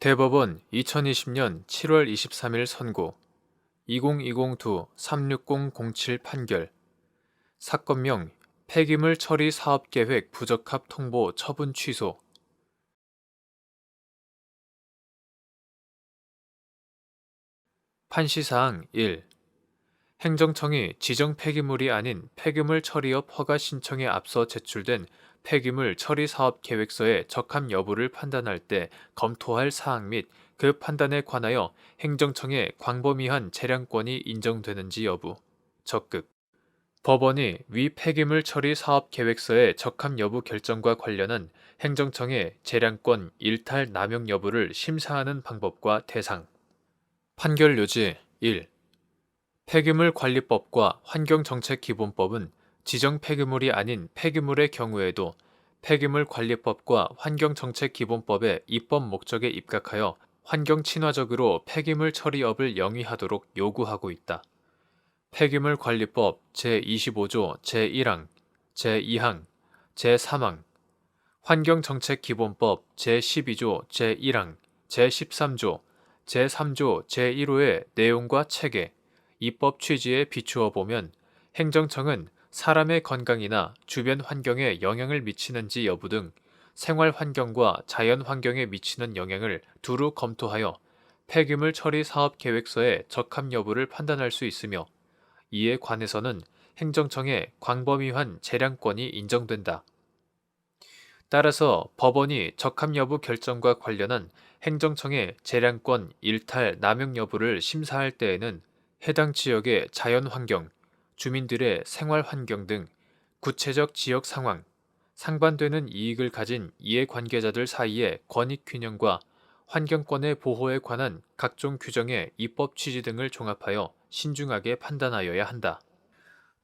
대법원 2020년 7월 23일 선고 2020-2-36007 판결 사건명 폐기물 처리 사업계획 부적합 통보 처분 취소 판시사항 1. 행정청이 지정 폐기물이 아닌 폐기물 처리업 허가 신청에 앞서 제출된 폐기물 처리 사업 계획서의 적합 여부를 판단할 때 검토할 사항 및 그 판단에 관하여 행정청의 광범위한 재량권이 인정되는지 여부. 적극. 법원이 위 폐기물 처리 사업 계획서의 적합 여부 결정과 관련한 행정청의 재량권 일탈 남용 여부를 심사하는 방법과 대상. 판결 요지 1. 폐기물관리법과 환경정책기본법은 지정 폐기물이 아닌 폐기물의 경우에도 폐기물관리법과 환경정책기본법의 입법 목적에 입각하여 환경친화적으로 폐기물 처리업을 영위하도록 요구하고 있다. 폐기물관리법 제25조 제1항, 제2항, 제3항, 환경정책기본법 제12조 제1항, 제13조, 제3조 제1호의 내용과 체계, 입법 취지에 비추어 보면 행정청은 사람의 건강이나 주변 환경에 영향을 미치는지 여부 등 생활 환경과 자연 환경에 미치는 영향을 두루 검토하여 폐기물 처리 사업 계획서의 적합 여부를 판단할 수 있으며 이에 관해서는 행정청의 광범위한 재량권이 인정된다. 따라서 법원이 적합 여부 결정과 관련한 행정청의 재량권 일탈 남용 여부를 심사할 때에는 해당 지역의 자연환경, 주민들의 생활환경 등 구체적 지역 상황, 상반되는 이익을 가진 이해관계자들 사이의 권익균형과 환경권의 보호에 관한 각종 규정의 입법 취지 등을 종합하여 신중하게 판단하여야 한다.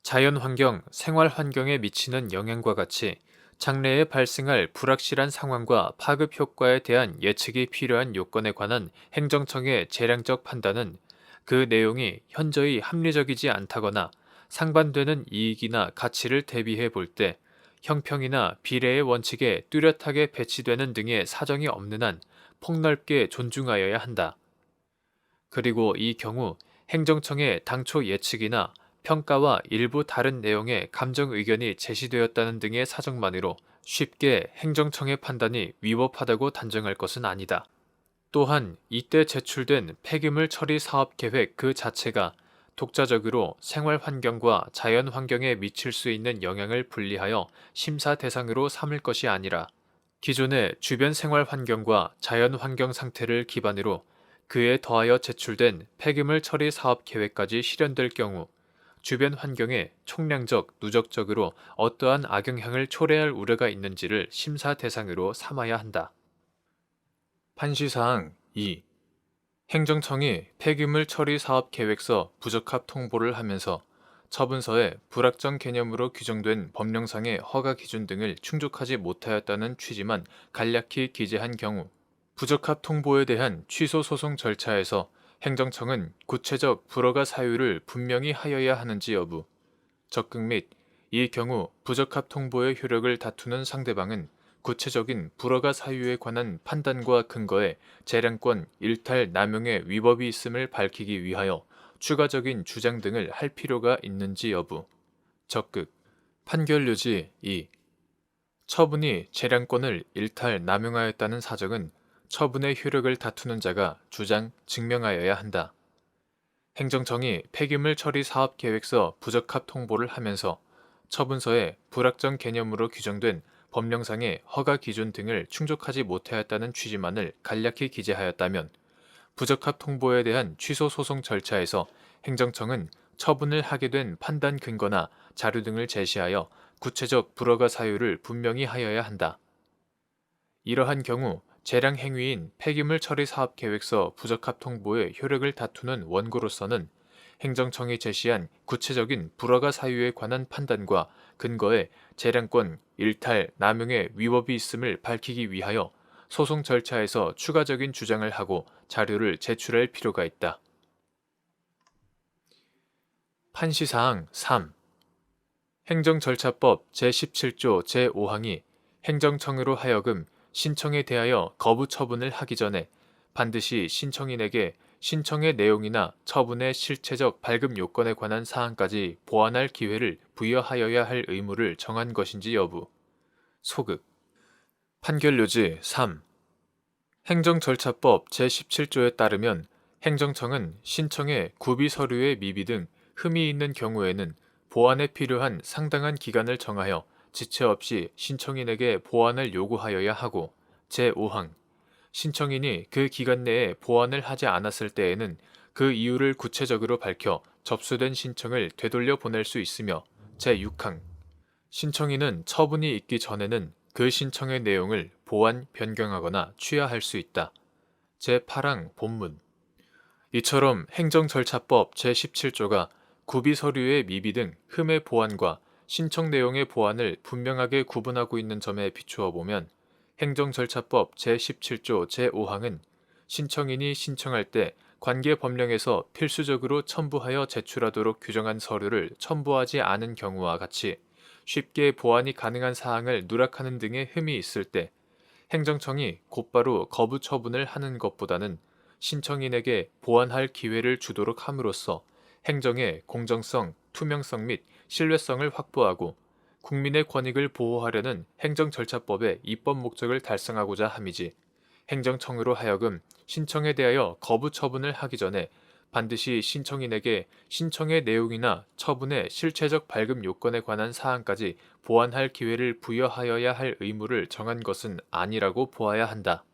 자연환경, 생활환경에 미치는 영향과 같이 장래에 발생할 불확실한 상황과 파급 효과에 대한 예측이 필요한 요건에 관한 행정청의 재량적 판단은 그 내용이 현저히 합리적이지 않다거나 상반되는 이익이나 가치를 대비해 볼 때 형평이나 비례의 원칙에 뚜렷하게 배치되는 등의 사정이 없는 한 폭넓게 존중하여야 한다. 그리고 이 경우 행정청의 당초 예측이나 평가와 일부 다른 내용의 감정 의견이 제시되었다는 등의 사정만으로 쉽게 행정청의 판단이 위법하다고 단정할 것은 아니다. 또한 이때 제출된 폐기물 처리 사업 계획 그 자체가 독자적으로 생활 환경과 자연 환경에 미칠 수 있는 영향을 분리하여 심사 대상으로 삼을 것이 아니라 기존의 주변 생활 환경과 자연 환경 상태를 기반으로 그에 더하여 제출된 폐기물 처리 사업 계획까지 실현될 경우 주변 환경에 총량적, 누적적으로 어떠한 악영향을 초래할 우려가 있는지를 심사 대상으로 삼아야 한다. 판시사항 2. 행정청이 폐기물 처리 사업 계획서 부적합 통보를 하면서 처분서에 불확정 개념으로 규정된 법령상의 허가 기준 등을 충족하지 못하였다는 취지만 간략히 기재한 경우 부적합 통보에 대한 취소 소송 절차에서 행정청은 구체적 불허가 사유를 분명히 하여야 하는지 여부, 적극 및 이 경우 부적합 통보의 효력을 다투는 상대방은 구체적인 불허가 사유에 관한 판단과 근거에 재량권 일탈 남용의 위법이 있음을 밝히기 위하여 추가적인 주장 등을 할 필요가 있는지 여부. 적극. 판결 요지 2. 처분이 재량권을 일탈 남용하였다는 사정은 처분의 효력을 다투는 자가 주장, 증명하여야 한다. 행정청이 폐기물 처리 사업 계획서 부적합 통보를 하면서 처분서에 불확정 개념으로 규정된 법령상의 허가 기준 등을 충족하지 못하였다는 취지만을 간략히 기재하였다면 부적합 통보에 대한 취소 소송 절차에서 행정청은 처분을 하게 된 판단 근거나 자료 등을 제시하여 구체적 불허가 사유를 분명히 하여야 한다. 이러한 경우 재량 행위인 폐기물 처리 사업 계획서 부적합 통보의 효력을 다투는 원고로서는 행정청이 제시한 구체적인 불허가 사유에 관한 판단과 근거에 재량권 일탈 남용의 위법이 있음을 밝히기 위하여 소송 절차에서 추가적인 주장을 하고 자료를 제출할 필요가 있다. 판시사항 3. 행정절차법 제17조 제5항이 행정청으로 하여금 신청에 대하여 거부 처분을 하기 전에 반드시 신청인에게 신청의 내용이나 처분의 실체적 발급 요건에 관한 사항까지 보완할 기회를 부여하여야 할 의무를 정한 것인지 여부. 소극. 판결요지 3. 행정절차법 제17조에 따르면 행정청은 신청의 구비 서류의 미비 등 흠이 있는 경우에는 보완에 필요한 상당한 기간을 정하여 지체 없이 신청인에게 보완을 요구하여야 하고, 제5항 신청인이 그 기간 내에 보완을 하지 않았을 때에는 그 이유를 구체적으로 밝혀 접수된 신청을 되돌려 보낼 수 있으며, 제6항 신청인은 처분이 있기 전에는 그 신청의 내용을 보완, 변경하거나 취하할 수 있다. 제8항 본문. 이처럼 행정절차법 제17조가 구비 서류의 미비 등 흠의 보완과 신청 내용의 보완을 분명하게 구분하고 있는 점에 비추어 보면 행정절차법 제17조 제5항은 신청인이 신청할 때 관계 법령에서 필수적으로 첨부하여 제출하도록 규정한 서류를 첨부하지 않은 경우와 같이 쉽게 보완이 가능한 사항을 누락하는 등의 흠이 있을 때 행정청이 곧바로 거부 처분을 하는 것보다는 신청인에게 보완할 기회를 주도록 함으로써 행정의 공정성, 투명성 및 신뢰성을 확보하고 국민의 권익을 보호하려는 행정절차법의 입법 목적을 달성하고자 함이지, 행정청으로 하여금 신청에 대하여 거부 처분을 하기 전에 반드시 신청인에게 신청의 내용이나 처분의 실체적 발급 요건에 관한 사항까지 보완할 기회를 부여하여야 할 의무를 정한 것은 아니라고 보아야 한다.